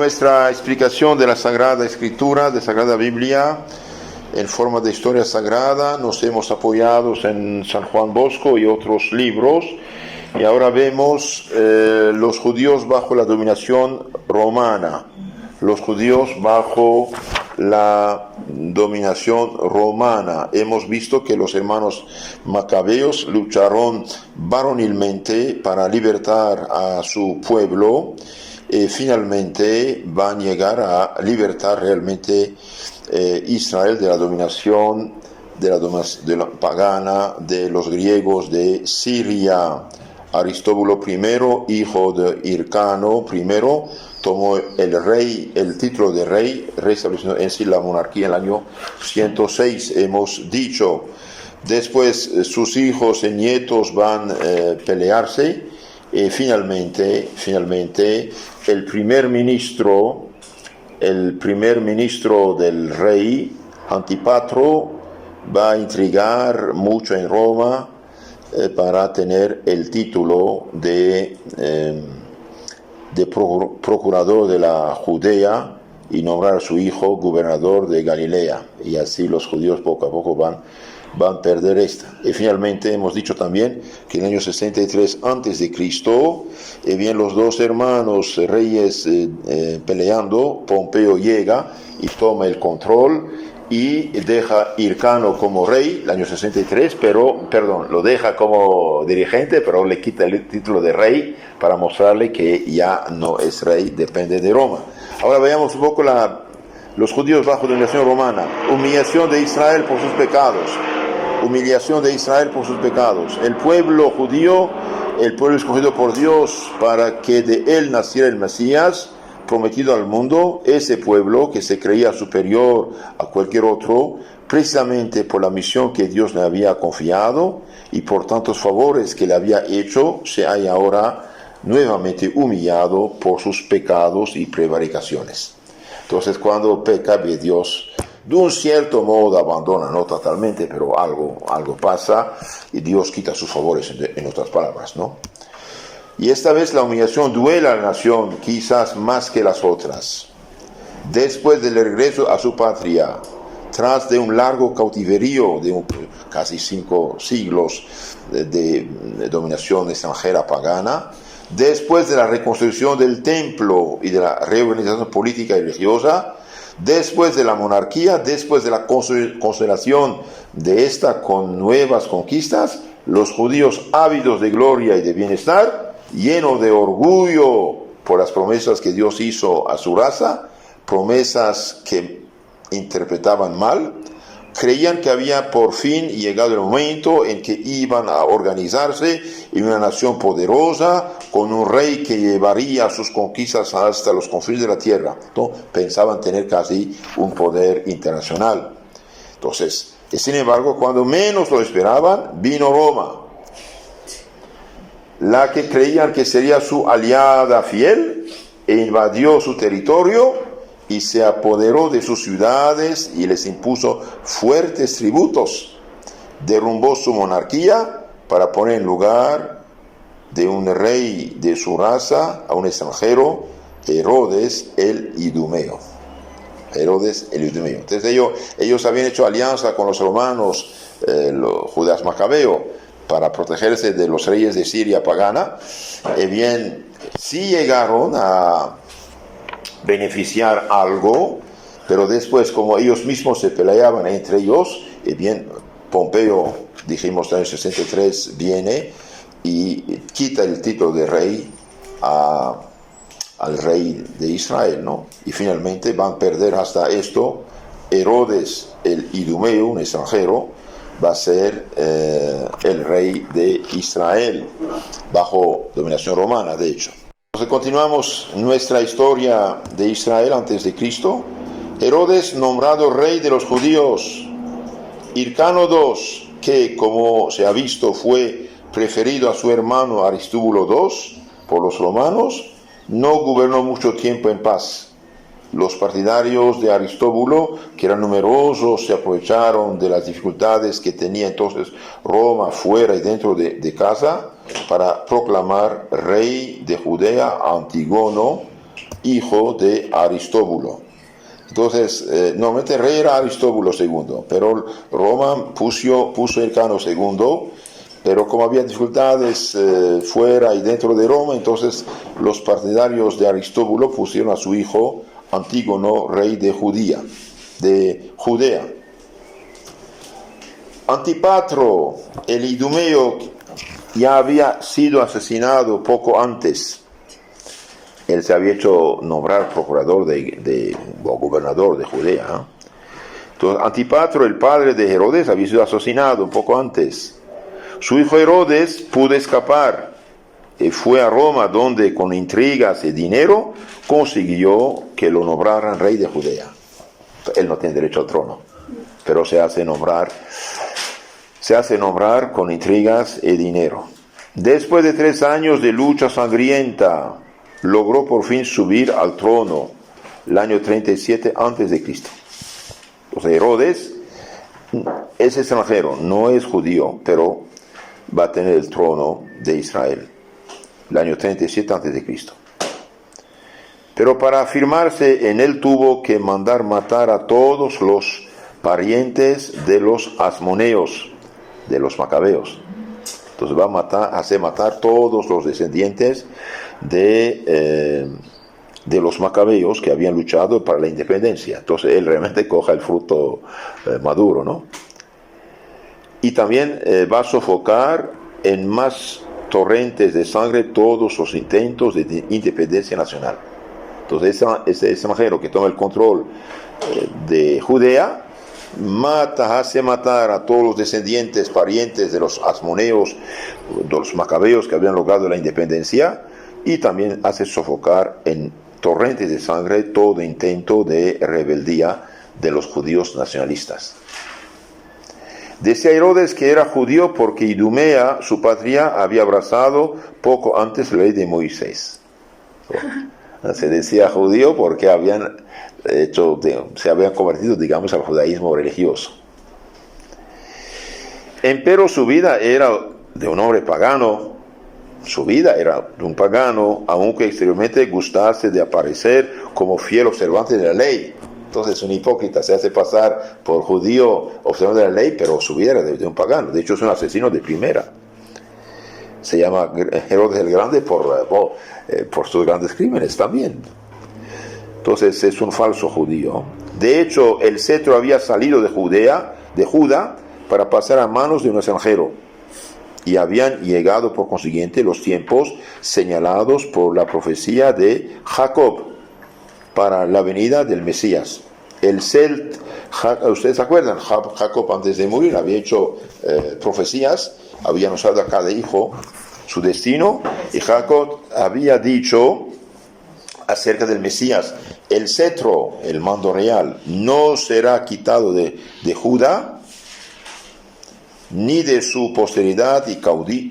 nuestra explicación de la Sagrada Escritura, de Sagrada Biblia, en forma de historia sagrada. Nos hemos apoyado en San Juan Bosco y otros libros. Y ahora vemos los judíos bajo la dominación romana. Los judíos bajo la dominación romana. Hemos visto que los hermanos macabeos lucharon varonilmente para libertar a su pueblo. Finalmente van a llegar a libertar realmente Israel de la dominación de la pagana de los griegos de Siria. Aristóbulo I, hijo de Hircano I, tomó el título de rey, restableciendo en sí la monarquía en el año 106, hemos dicho. Después sus hijos y nietos van a pelearse. Finalmente el primer ministro del rey Antipatro va a intrigar mucho en Roma para tener el título de procurador de la Judea y nombrar a su hijo gobernador de Galilea, y así los judíos poco a poco van a perder esta. Y finalmente hemos dicho también que en el año 63 a.C., bien los dos hermanos reyes peleando, Pompeo llega y toma el control y deja Hircano como rey, el año 63, lo deja como dirigente, pero le quita el título de rey para mostrarle que ya no es rey, depende de Roma. Ahora veamos un poco los judíos bajo dominación romana. Humillación de Israel por sus pecados. Humillación de Israel por sus pecados. El pueblo judío, el pueblo escogido por Dios para que de él naciera el Mesías, prometido al mundo, ese pueblo que se creía superior a cualquier otro, precisamente por la misión que Dios le había confiado y por tantos favores que le había hecho, se halla ahora nuevamente humillado por sus pecados y prevaricaciones. Entonces, cuando peca, Dios de un cierto modo abandona, no totalmente, pero algo pasa y Dios quita sus favores, en otras palabras, ¿no? Y esta vez la humillación duele a la nación, quizás más que las otras. Después del regreso a su patria, tras de un largo cautiverio de casi 5 siglos de dominación extranjera pagana, después de la reconstrucción del templo y de la reorganización política y religiosa, después de la monarquía, después de la consolidación de esta con nuevas conquistas, los judíos ávidos de gloria y de bienestar, llenos de orgullo por las promesas que Dios hizo a su raza, promesas que interpretaban mal, creían que había por fin llegado el momento en que iban a organizarse en una nación poderosa, con un rey que llevaría sus conquistas hasta los confines de la tierra. ¿No? Pensaban tener casi un poder internacional. Entonces, sin embargo, cuando menos lo esperaban, vino Roma, la que creían que sería su aliada fiel, e invadió su territorio y se apoderó de sus ciudades y les impuso fuertes tributos. Derrumbó su monarquía para poner en lugar de un rey de su raza a un extranjero, Herodes el Idumeo. Entonces ellos habían hecho alianza con los romanos, los Judas Macabeo, para protegerse de los reyes de Siria pagana. Bien, sí llegaron a beneficiar algo, pero después, como ellos mismos se peleaban entre ellos, bien, Pompeo, dijimos en el 63, viene y quita el título de rey al rey de Israel, ¿no? Y finalmente van a perder hasta esto. Herodes el Idumeo, un extranjero, va a ser el rey de Israel, bajo dominación romana, de hecho. Entonces continuamos nuestra historia de Israel antes de Cristo. Herodes, nombrado rey de los judíos. Hircano II, que como se ha visto fue preferido a su hermano Aristóbulo II por los romanos, no gobernó mucho tiempo en paz. Los partidarios de Aristóbulo, que eran numerosos, se aprovecharon de las dificultades que tenía entonces Roma fuera y dentro de casa para proclamar rey de Judea a Antígono, hijo de Aristóbulo. Entonces, normalmente el rey era Aristóbulo II, pero Roma puso el Cano II, pero como había dificultades fuera y dentro de Roma, entonces los partidarios de Aristóbulo pusieron a su hijo Antígono, rey de Judea. Antipatro, el idumeo, ya había sido asesinado poco antes. Él se había hecho nombrar procurador o gobernador de Judea. Entonces, Antipatro, el padre de Herodes, había sido asesinado un poco antes. Su hijo Herodes pudo escapar y fue a Roma, donde con intrigas y dinero consiguió que lo nombraran rey de Judea. Él no tiene derecho al trono, pero se hace nombrar con intrigas y dinero. Después de 3 años de lucha sangrienta, logró por fin subir al trono el año 37 a.C. Entonces Herodes es extranjero, no es judío, pero va a tener el trono de Israel el año 37 a.C. Pero para afirmarse en él tuvo que mandar matar a todos los parientes de los asmoneos, de los macabeos. Entonces va a hacer matar todos los descendientes de los macabeos que habían luchado para la independencia. Entonces él realmente coja el fruto maduro, ¿no? Y también va a sofocar en más torrentes de sangre todos los intentos de independencia nacional. Entonces ese extranjero que toma el control de Judea hace matar a todos los descendientes, parientes de los asmoneos, de los macabeos que habían logrado la independencia, y también hace sofocar en torrentes de sangre todo intento de rebeldía de los judíos nacionalistas. Decía Herodes que era judío porque Idumea, su patria, había abrazado poco antes la ley de Moisés. Se decía judío porque se habían convertido, digamos, al judaísmo religioso. Empero su vida era de un hombre pagano, aunque exteriormente gustase de aparecer como fiel observante de la ley. Entonces un hipócrita se hace pasar por judío observante de la ley, pero su vida era de un pagano. De hecho es un asesino de primera. Se llama Herodes el Grande por sus grandes crímenes también. Entonces es un falso judío. De hecho, el cetro había salido de Judá, para pasar a manos de un extranjero. Y habían llegado por consiguiente los tiempos señalados por la profecía de Jacob para la venida del Mesías. ¿Ustedes se acuerdan? Jacob antes de morir había hecho profecías, había anunciado a cada hijo su destino, y Jacob había dicho acerca del Mesías: el cetro, el mando real, no será quitado de Judá, ni de su posteridad y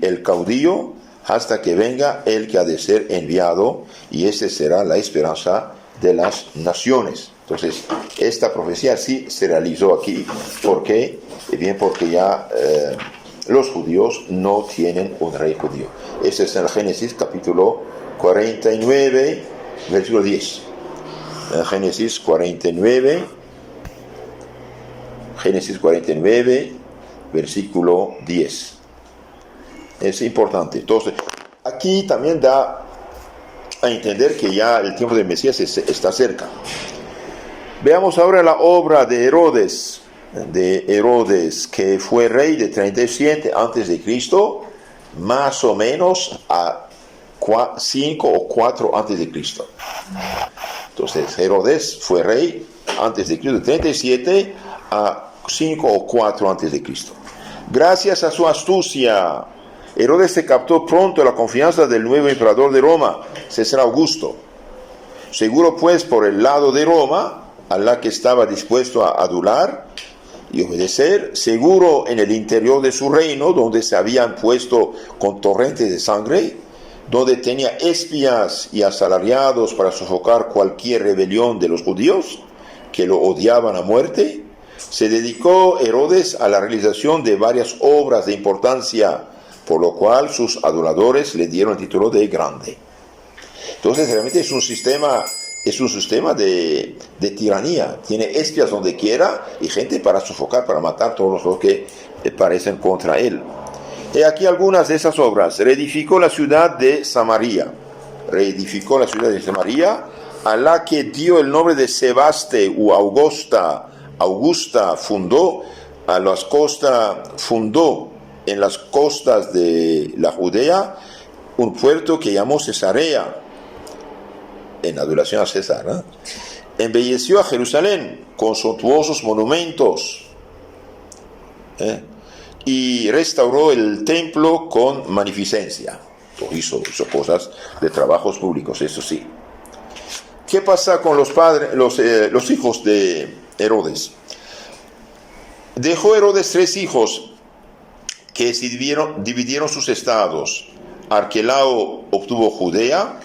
el caudillo, hasta que venga el que ha de ser enviado, y esa será la esperanza de las naciones. Entonces, esta profecía sí se realizó aquí. ¿Por qué? Bien, porque ya los judíos no tienen un rey judío. Este es en Génesis capítulo 49, versículo 10. Génesis 49, versículo 10. Es importante. Entonces, aquí también da a entender que ya el tiempo del Mesías está cerca. Veamos ahora la obra de Herodes, que fue rey de 37 a.C., más o menos a 5 o 4 a.C. Entonces, Herodes fue rey antes de Cristo, de 37 a 5 o 4 a.C. Gracias a su astucia, Herodes se captó pronto la confianza del nuevo emperador de Roma, César Augusto. Seguro pues por el lado de Roma, a la que estaba dispuesto a adular y obedecer, seguro en el interior de su reino, donde se habían puesto con torrentes de sangre, donde tenía espías y asalariados para sofocar cualquier rebelión de los judíos que lo odiaban a muerte, se dedicó Herodes a la realización de varias obras de importancia, por lo cual sus aduladores le dieron el título de grande. Entonces realmente es un sistema de tiranía. Tiene espías donde quiera y gente para sofocar, para matar todos los que parecen contra él. Y aquí algunas de esas obras. Reedificó la ciudad de Samaria. Reedificó la ciudad de Samaria, a la que dio el nombre de Sebaste u Augusta. Augusta fundó a las costas, fundó en las costas de la Judea un puerto que llamó Cesarea, en adoración a César, ¿no? Embelleció a Jerusalén con suntuosos monumentos, y restauró el templo con magnificencia. Hizo cosas de trabajos públicos, eso sí. ¿Qué pasa con los hijos de Herodes? Dejó Herodes 3 hijos que se dividieron sus estados. Arquelao obtuvo Judea,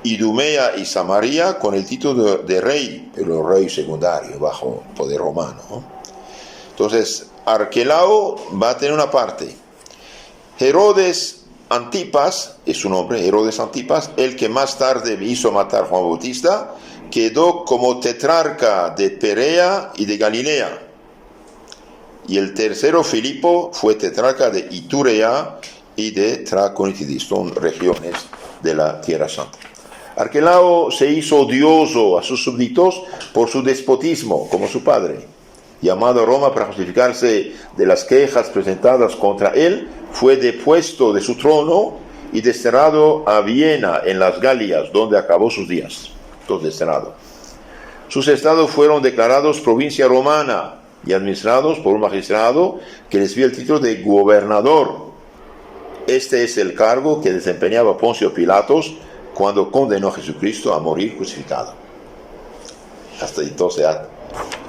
Idumea y Samaria con el título de rey, pero rey secundario, bajo poder romano, ¿no? Entonces, Arquelao va a tener una parte. Herodes Antipas, es su nombre, Herodes Antipas, el que más tarde hizo matar a Juan Bautista, quedó como tetrarca de Perea y de Galilea. Y el tercero, Filipo, fue tetrarca de Iturea y de Traconitidis, son regiones de la Tierra Santa. Arquelao se hizo odioso a sus súbditos por su despotismo, como su padre. Llamado a Roma para justificarse de las quejas presentadas contra él, fue depuesto de su trono y desterrado a Viena, en las Galias, donde acabó sus días. Entonces, desterrado. Sus estados fueron declarados provincia romana y administrados por un magistrado que les dio el título de gobernador. Este es el cargo que desempeñaba Poncio Pilatos cuando condenó a Jesucristo a morir crucificado. Hasta entonces,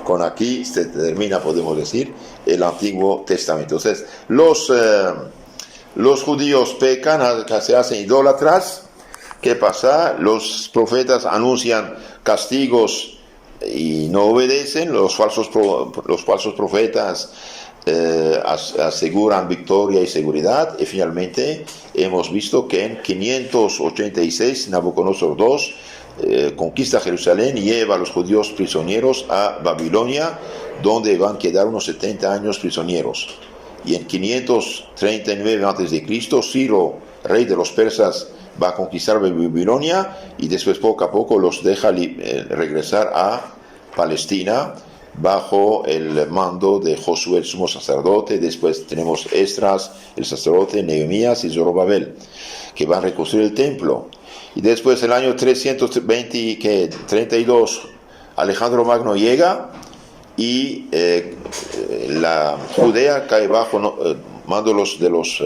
con aquí se termina, podemos decir, el Antiguo Testamento. Entonces, los judíos pecan, se hacen idólatras. ¿Qué pasa? Los profetas anuncian castigos y no obedecen. Los falsos profetas aseguran victoria y seguridad. Y finalmente hemos visto que en 586 Nabucodonosor II conquista Jerusalén y lleva a los judíos prisioneros a Babilonia, donde van a quedar unos 70 años prisioneros. Y en 539 a.C., Ciro, rey de los persas, va a conquistar Babilonia y después poco a poco los deja regresar a Palestina bajo el mando de Josué, el sumo sacerdote. Después tenemos Esdras, el sacerdote, Nehemías y Zorobabel, que van a reconstruir el templo. Y después, el año 332, Alejandro Magno llega y la Judea cae bajo mando de los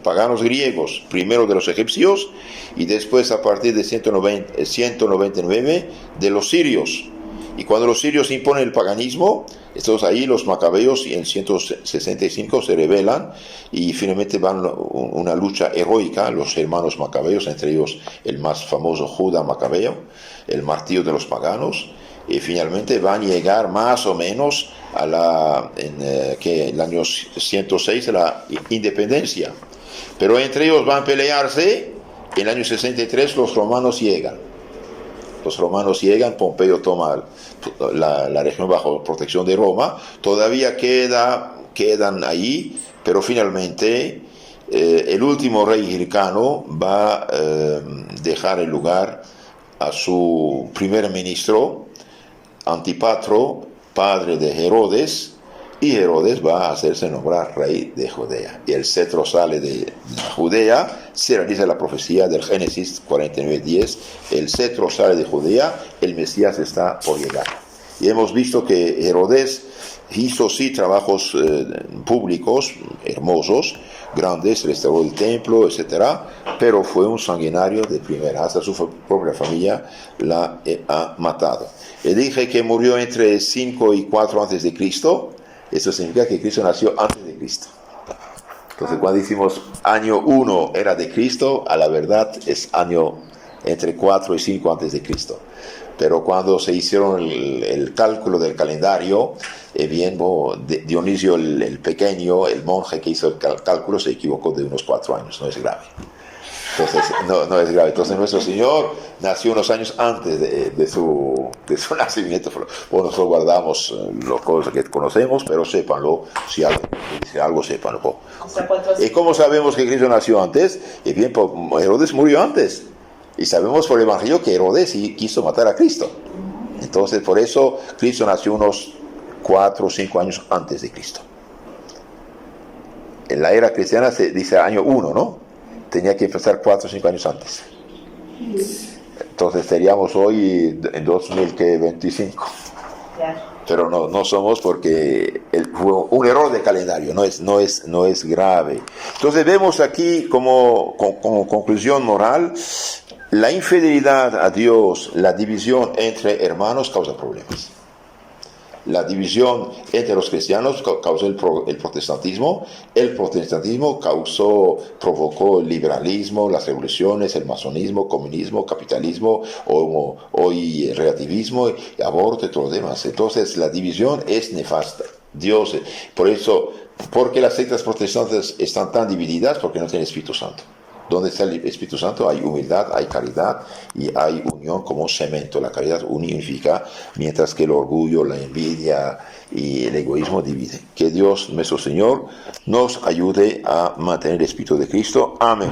paganos griegos, primero de los egipcios y después, a partir de 199, de los sirios. Y cuando los sirios imponen el paganismo, entonces ahí los macabeos en 165 se rebelan y finalmente van una lucha heroica, los hermanos macabeos, entre ellos el más famoso Judá Macabeo, el martirio de los paganos, y finalmente van a llegar más o menos a el año 106 a la independencia. Pero entre ellos van a pelearse. En el año 63 los romanos llegan. Pompeyo toma la región bajo protección de Roma. Todavía quedan ahí, pero finalmente el último rey Hircano va a dejar el lugar a su primer ministro, Antipatro, padre de Herodes, y Herodes va a hacerse nombrar rey de Judea. Y el cetro sale de Judea, se realiza la profecía del Génesis 49:10, el cetro sale de Judea, el Mesías está por llegar. Y hemos visto que Herodes hizo sí trabajos públicos hermosos, grandes, restauró el templo, etc., pero fue un sanguinario de primera, hasta su propia familia la ha matado. Le dije que murió entre 5 y 4 antes de Cristo. Eso significa que Cristo nació antes de Cristo. Entonces, cuando decimos año 1 era de Cristo, a la verdad es año entre 4 y 5 antes de Cristo. Pero cuando se hicieron el cálculo del calendario, Dionisio el pequeño, el monje que hizo el cálculo, se equivocó de unos 4 años, no es grave. Entonces, no es grave. Entonces, nuestro Señor nació unos años antes de su nacimiento. Bueno, nosotros guardamos las cosas que conocemos, pero sépanlo, si algo dice algo, sépanlo. O sea, ¿cuántos? ¿Y cómo sabemos que Cristo nació antes? Y bien, Herodes murió antes. Y sabemos por el Evangelio que Herodes quiso matar a Cristo. Entonces, por eso Cristo nació unos 4 o 5 años antes de Cristo. En la era cristiana se dice año 1, ¿no? Tenía que empezar 4 o 5 años antes. Entonces estaríamos hoy en 2025. Claro. Pero no somos porque fue un error de calendario, no es grave. Entonces vemos aquí como conclusión moral, la infidelidad a Dios, la división entre hermanos causa problemas. La división entre los cristianos causó el protestantismo. El protestantismo provocó el liberalismo, las revoluciones, el masonismo, comunismo, capitalismo, hoy relativismo, aborto y todo lo demás. Entonces la división es nefasta. Dios, porque las sectas protestantes están tan divididas, porque no tienen Espíritu Santo. Donde está el Espíritu Santo hay humildad, hay caridad y hay unión como cemento. La caridad unifica, mientras que el orgullo, la envidia y el egoísmo dividen. Que Dios, nuestro Señor, nos ayude a mantener el Espíritu de Cristo. Amén.